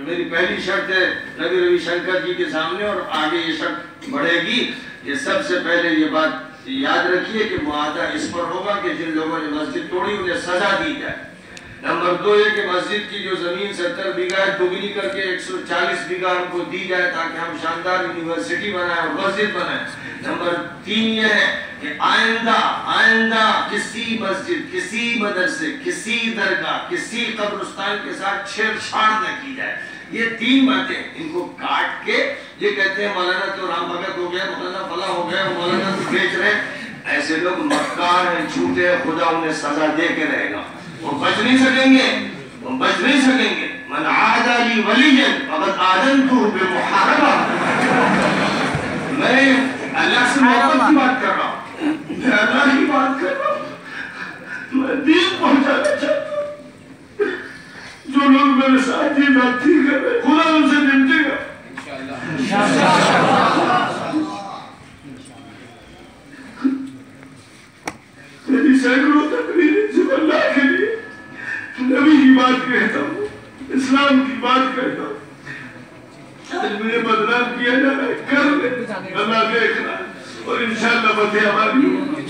میری پہلی شرط ہے نبی روی شنکر جی کے سامنے، اور آگے یہ شرط بڑھے گی کہ سب سے پہلے یہ بات یاد رکھیے کہ معاہدہ اس پر ہوگا کہ جن لوگوں نے مسجد توڑی انہیں سزا دی جائے۔ نمبر 2 یہ کہ مسجد کی جو زمین 70 بیگھہ ہے دگنی کر کے 140 بیگھہ ہم کو دی جائے تاکہ ہم شاندار یونیورسٹی بنائیں اور مسجد بنائیں۔ نمبر 3 یہ ہے کہ آئندہ کسی مسجد، کسی مدرسے، کسی درگاہ، کسی قبرستان کے ساتھ چھیڑ چھاڑ نہ کی جائے۔ یہ 3 باتیں ان کو کاٹ کے یہ کہتے ہیں مولانا تو رام بھگت ہو گیا، مولانا فلاں ہو گیا، مولانا تو بیچ رہے، ایسے لوگ مکار ہیں، جھوٹے ہیں، خدا انہیں سزا دے کے رہے گا، وہ بچ نہیں سکیں گے، وہ بچ نہیں سکیں گے۔ من عاد لی ولیا فقد آذنتہ بمحاربہ۔ میں اللہ سے محبت کی بات کر رہا ہوں، میں اللہ کی بات کر رہا ہوں، میں دین پہنچانا چاہتا ہوں۔ جو لوگ میرے ساتھ یہ باتیں کر رہے خدا ان سے نمٹے گا میری سینکڑوں تقریریں صرف اللہ کے لیے نبی کی بات کہتا ہوں، اسلام کی بات کہتا ہوں۔ مجھے بدنام کیا جا رہا ہے، کر لے، اللہ دیکھنا، اور انشاءاللہ فتح ہماری ہوگی۔